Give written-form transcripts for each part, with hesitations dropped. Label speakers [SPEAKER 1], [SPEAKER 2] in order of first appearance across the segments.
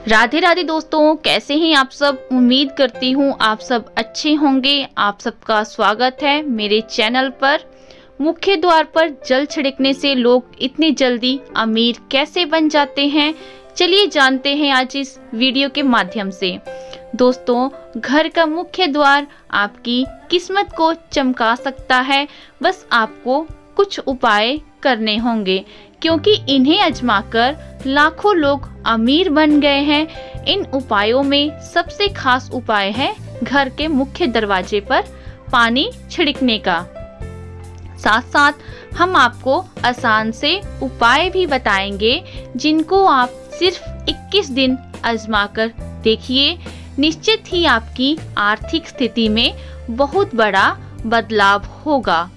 [SPEAKER 1] राधे राधे दोस्तों, कैसे हैं आप सब। उम्मीद करती हूँ आप सब अच्छे होंगे। आप सबका स्वागत है मेरे चैनल पर। मुख्य द्वार पर जल छिड़कने से लोग इतनी जल्दी अमीर कैसे बन जाते हैं, चलिए जानते हैं आज इस वीडियो के माध्यम से। दोस्तों, घर का मुख्य द्वार आपकी किस्मत को चमका सकता है। बस आपको कुछ उपाय करने होंगे, क्योंकि इन्हें आजमाकर लाखों लोग अमीर बन गए हैं। इन उपायों में सबसे खास उपाय है घर के मुख्य दरवाजे पर पानी छिड़कने का। साथ साथ हम आपको आसान से उपाय भी बताएंगे, जिनको आप सिर्फ 21 दिन आजमाकर देखिए। निश्चित ही आपकी आर्थिक स्थिति में बहुत बड़ा बदलाव होगा,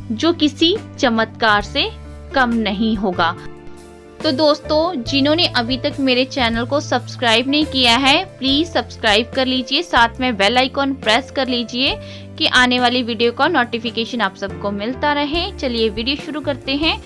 [SPEAKER 1] जो किसी चमत्कार से कम नहीं होगा। तो दोस्तों, जिन्होंने अभी तक मेरे चैनल को सब्सक्राइब नहीं किया है, प्लीज सब्सक्राइब कर लीजिए। साथ में बेल आइकॉन प्रेस कर लीजिए कि आने वाली वीडियो का नोटिफिकेशन आप सबको मिलता रहे। चलिए वीडियो शुरू करते हैं।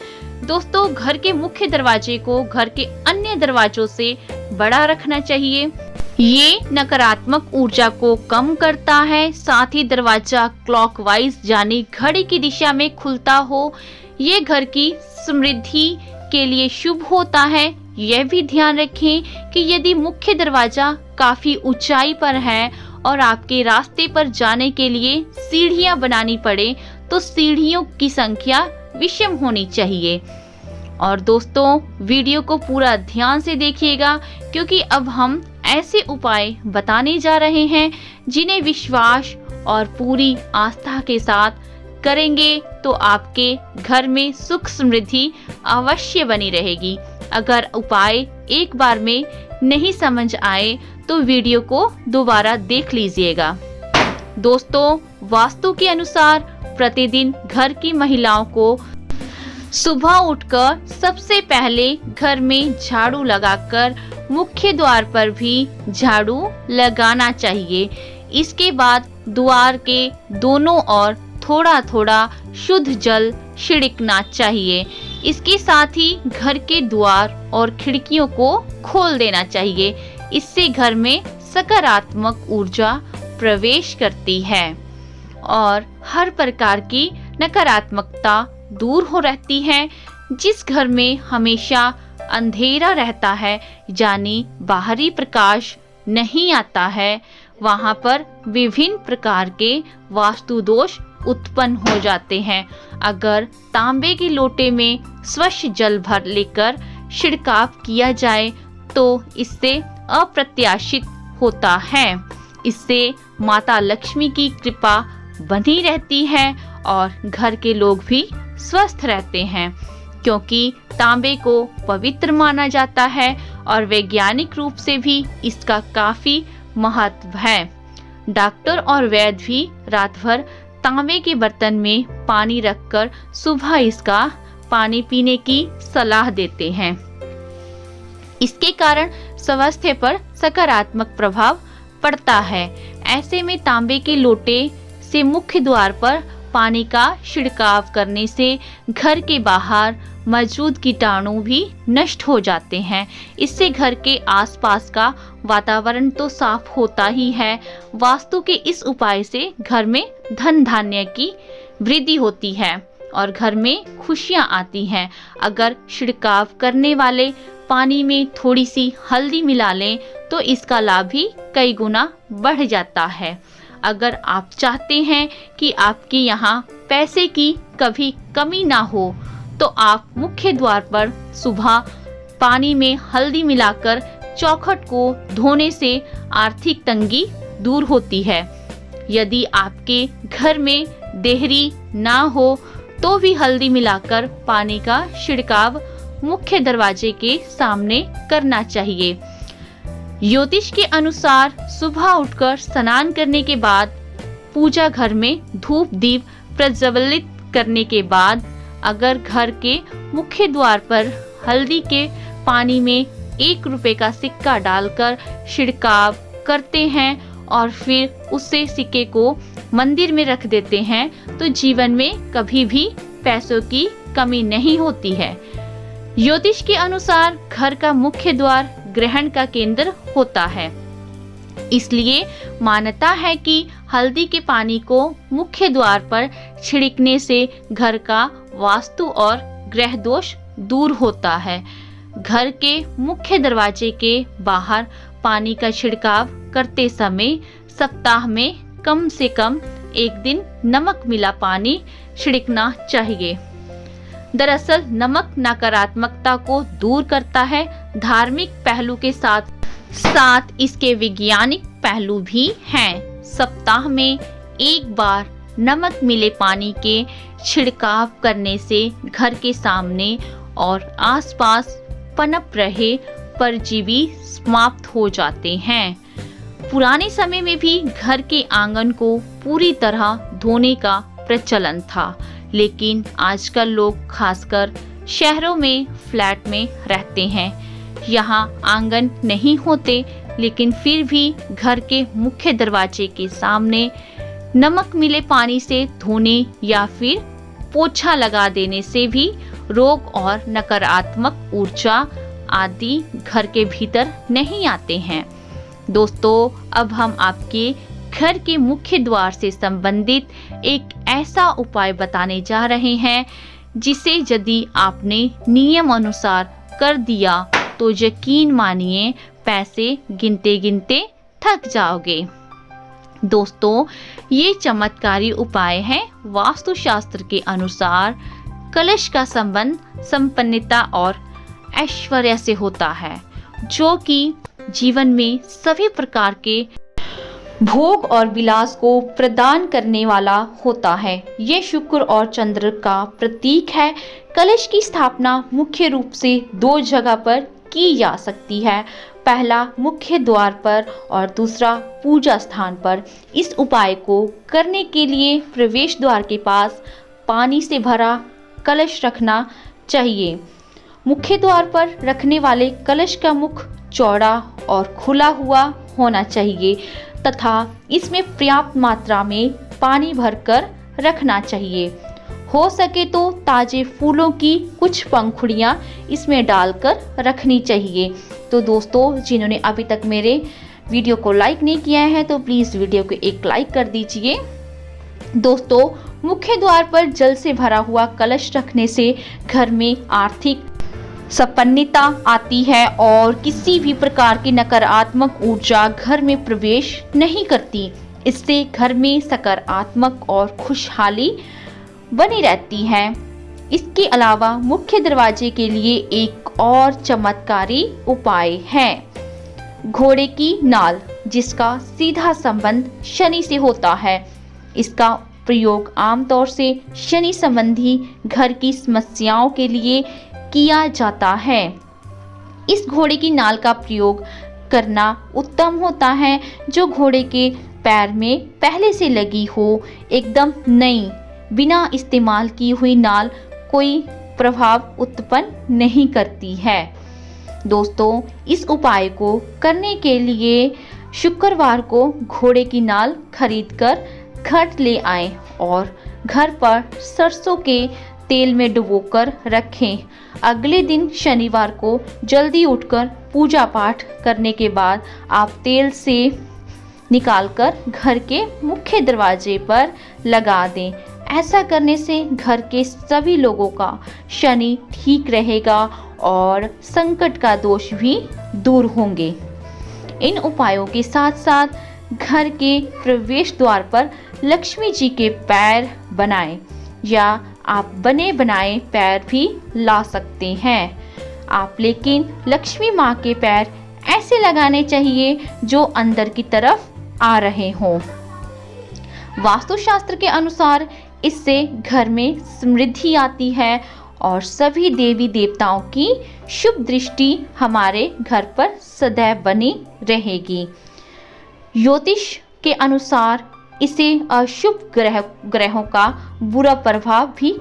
[SPEAKER 1] दोस्तों, घर के मुख्य दरवाजे को घर के अन्य दरवाजों से बड़ा रखना चाहिए। ये नकारात्मक ऊर्जा को कम करता है। साथ ही दरवाजा क्लॉकवाइज यानी घड़ी की दिशा में खुलता हो, ये घर की समृद्धि के लिए शुभ होता है। यह भी ध्यान रखें कि यदि मुख्य दरवाजा काफी ऊंचाई पर है और आपके रास्ते पर जाने के लिए सीढ़ियां बनानी पड़े, तो सीढ़ियों की संख्या विषम होनी चाहिए। और दोस्तों, वीडियो को पूरा ध्यान से देखिएगा, क्योंकि अब हम ऐसे उपाय बताने जा रहे हैं जिन्हें विश्वास और पूरी आस्था के साथ करेंगे तो आपके घर में सुख समृद्धि अवश्य बनी रहेगी। अगर उपाय एक बार में नहीं समझ आए तो वीडियो को दोबारा देख लीजिएगा। दोस्तों, वास्तु के अनुसार प्रतिदिन घर की महिलाओं को सुबह उठकर सबसे पहले घर में झाड़ू लगाकर मुख्य द्वार पर भी झाड़ू लगाना चाहिए। इसके बाद द्वार के दोनों ओर थोड़ा थोड़ा शुद्ध जल छिड़कना चाहिए। इसके साथ ही घर के द्वार और खिड़कियों को खोल देना चाहिए। इससे घर में सकारात्मक ऊर्जा प्रवेश करती है और हर प्रकार की नकारात्मकता दूर हो रहती है। जिस घर में हमेशा अंधेरा रहता है, यानी बाहरी प्रकाश नहीं आता है, वहां पर विभिन्न प्रकार के वास्तु दोष उत्पन्न हो जाते हैं। अगर तांबे के लोटे में स्वच्छ जल भर लेकर छिड़काव किया जाए तो इससे अप्रत्याशित होता है। इससे माता लक्ष्मी की कृपा बनी रहती है और घर के लोग भी स्वस्थ रहते हैं, क्योंकि तांबे को पवित्र माना जाता है और वैज्ञानिक रूप से भी इसका काफी महत्व है। डॉक्टर और वैद्य भी रात भर तांबे के बर्तन में पानी रखकर सुबह इसका पानी पीने की सलाह देते हैं। इसके कारण स्वास्थ्य पर सकारात्मक प्रभाव पड़ता है। ऐसे में तांबे के लोटे से मुख्य द्वार पर पानी का छिड़काव करने से घर के बाहर मौजूद कीटाणु भी नष्ट हो जाते हैं। इससे घर के आसपास का वातावरण तो साफ होता ही है, वास्तु के इस उपाय से घर में धन धान्य की वृद्धि होती है और घर में खुशियां आती हैं। अगर छिड़काव करने वाले पानी में थोड़ी सी हल्दी मिला लें तो इसका लाभ भी कई गुना बढ़ जाता है। अगर आप चाहते हैं कि आपके यहाँ पैसे की कभी कमी ना हो, तो आप मुख्य द्वार पर सुबह पानी में हल्दी मिलाकर चौखट को धोने से आर्थिक तंगी दूर होती है। यदि आपके घर में देहरी ना हो तो भी हल्दी मिलाकर पानी का छिड़काव मुख्य दरवाजे के सामने करना चाहिए। ज्योतिष के अनुसार सुबह उठकर स्नान करने के बाद पूजा घर में धूप दीप प्रज्वलित करने के बाद अगर घर के मुख्य द्वार पर हल्दी के पानी में 1 रुपए का सिक्का डालकर छिड़काव करते हैं और फिर उसे सिक्के को मंदिर में रख देते हैं, तो जीवन में कभी भी पैसों की कमी नहीं होती है। ज्योतिष के अनुसार घर का मुख्य द्वार ग्रहण का केंद्र होता है। इसलिए मान्यता है कि हल्दी के पानी को मुख्य द्वार पर छिड़कने से घर का वास्तु और ग्रह दोष दूर होता है। घर के मुख्य दरवाजे के बाहर पानी का छिड़काव करते समय सप्ताह में कम से कम एक दिन नमक मिला पानी छिड़कना चाहिए। दरअसल नमक नकारात्मकता को दूर करता है। धार्मिक पहलू के साथ साथ इसके वैज्ञानिक पहलू भी हैं। सप्ताह में एक बार नमक मिले पानी के छिड़काव करने से घर के सामने और आसपास पनप रहे परजीवी समाप्त हो जाते हैं। पुराने समय में भी घर के आंगन को पूरी तरह धोने का प्रचलन था, लेकिन आजकल लोग खासकर शहरों में फ्लैट में रहते हैं। यहाँ आंगन नहीं होते, लेकिन फिर भी घर के मुख्य दरवाजे के सामने नमक मिले पानी से धोने या फिर पोछा लगा देने से भी रोग और नकारात्मक ऊर्जा आदि घर के भीतर नहीं आते हैं। दोस्तों, अब हम आपके घर के मुख्य द्वार से संबंधित एक ऐसा उपाय बताने जा रहे हैं जिसे यदि आपने नियम अनुसार कर दिया तो यकीन मानिए पैसे गिनते गिनते थक जाओगे। दोस्तों, ये चमत्कारी उपाय है। वास्तुशास्त्र के अनुसार कलश का संबंध संपन्नता और ऐश्वर्य से होता है, जो कि जीवन में सभी प्रकार के भोग और विलास को प्रदान करने वाला होता है। ये शुक्र और चंद्र का प्रतीक है। कलश की स्थापना मुख्य रूप से दो जगह पर की जा सकती है, पहला मुख्य द्वार पर और दूसरा पूजा स्थान पर। इस उपाय को करने के लिए प्रवेश द्वार के पास पानी से भरा कलश रखना चाहिए। मुख्य द्वार पर रखने वाले कलश का मुख चौड़ा और खुला हुआ होना चाहिए तथा इसमें पर्याप्त मात्रा में पानी भरकर रखना चाहिए। हो सके तो ताजे फूलों की कुछ पंखुड़ियां इसमें डालकर रखनी चाहिए। तो दोस्तों, जिन्होंने अभी तक मेरे वीडियो को लाइक नहीं किया है तो प्लीज़ वीडियो को एक लाइक कर दीजिए। दोस्तों, मुख्य द्वार पर जल से भरा हुआ कलश रखने से घर में आर्थिक संपन्नता आती है और किसी भी प्रकार की नकारात्मक ऊर्जा घर में प्रवेश नहीं करती। इससे घर में सकारात्मक और खुशहाली बनी रहती है। इसके अलावा मुख्य दरवाजे के लिए एक और चमत्कारी उपाय है घोड़े की नाल, जिसका सीधा संबंध शनि से होता है। इसका प्रयोग आमतौर से शनि संबंधी घर की समस्याओं के लिए किया जाता है। इस घोड़े की नाल का प्रयोग करना उत्तम होता है जो घोड़े के पैर में पहले से लगी हो। एकदम नई बिना इस्तेमाल की हुई नाल कोई प्रभाव उत्पन्न नहीं करती है। दोस्तों, इस उपाय को करने के लिए शुक्रवार को घोड़े की नाल खरीदकर घर ले आएं और घर पर सरसों के तेल में डुबोकर रखें। अगले दिन शनिवार को जल्दी उठकर पूजा पाठ करने के बाद आप तेल से निकालकर घर के मुख्य दरवाजे पर लगा दें। ऐसा करने से घर के सभी लोगों का शनि ठीक रहेगा और संकट का दोष भी दूर होंगे। इन उपायों के साथ साथ घर के प्रवेश द्वार पर लक्ष्मी जी के पैर बनाएं या आप बने बनाए पैर भी ला सकते हैं आप, लेकिन लक्ष्मी माँ के पैर ऐसे लगाने चाहिए जो अंदर की तरफ आ रहे हों। वास्तुशास्त्र के अनुसार इससे घर में समृद्धि आती है और सभी देवी देवताओं की शुभ दृष्टि हमारे घर पर सदैव बनी रहेगी। ज्योतिष के अनुसार इसे अशुभ ग्रहों का बुरा प्रभाव भी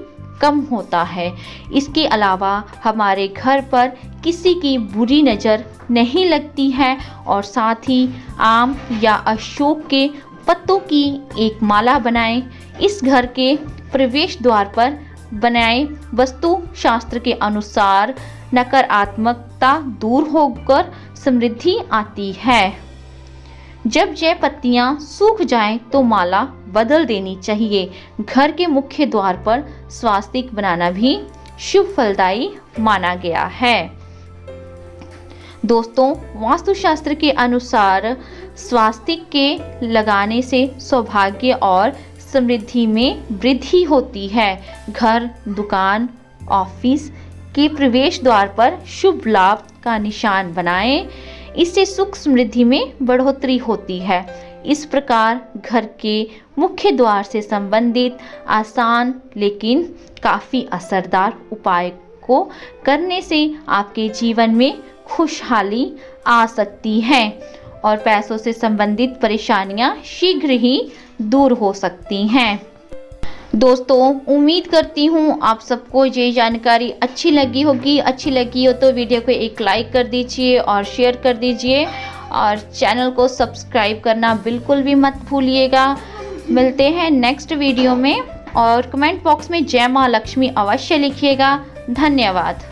[SPEAKER 1] कम होता है। इसके अलावा हमारे घर पर किसी की बुरी नज़र नहीं लगती है और साथ ही आम या अशोक के पत्तों की एक माला बनाएं। इस घर के प्रवेश द्वार पर बनाए वास्तु शास्त्र के अनुसार नकारात्मकता दूर होकर समृद्धि आती है। जब जय पत्तियां सूख जाएं तो माला बदल देनी चाहिए। घर के मुख्य द्वार पर स्वास्तिक बनाना भी शुभ फलदायी माना गया है। दोस्तों, वास्तुशास्त्र के अनुसार स्वास्तिक के लगाने से सौभाग्य और समृद्धि में वृद्धि होती है। घर, दुकान, ऑफिस के प्रवेश द्वार पर शुभ लाभ का निशान बनाएं। इससे सुख समृद्धि में बढ़ोतरी होती है। इस प्रकार घर के मुख्य द्वार से संबंधित आसान लेकिन काफ़ी असरदार उपाय को करने से आपके जीवन में खुशहाली आ सकती है और पैसों से संबंधित परेशानियां शीघ्र ही दूर हो सकती हैं। दोस्तों, उम्मीद करती हूँ आप सबको ये जानकारी अच्छी लगी होगी। अच्छी लगी हो तो वीडियो को एक लाइक कर दीजिए और शेयर कर दीजिए और चैनल को सब्सक्राइब करना बिल्कुल भी मत भूलिएगा। मिलते हैं नेक्स्ट वीडियो में और कमेंट बॉक्स में जय माँ लक्ष्मी अवश्य लिखिएगा। धन्यवाद।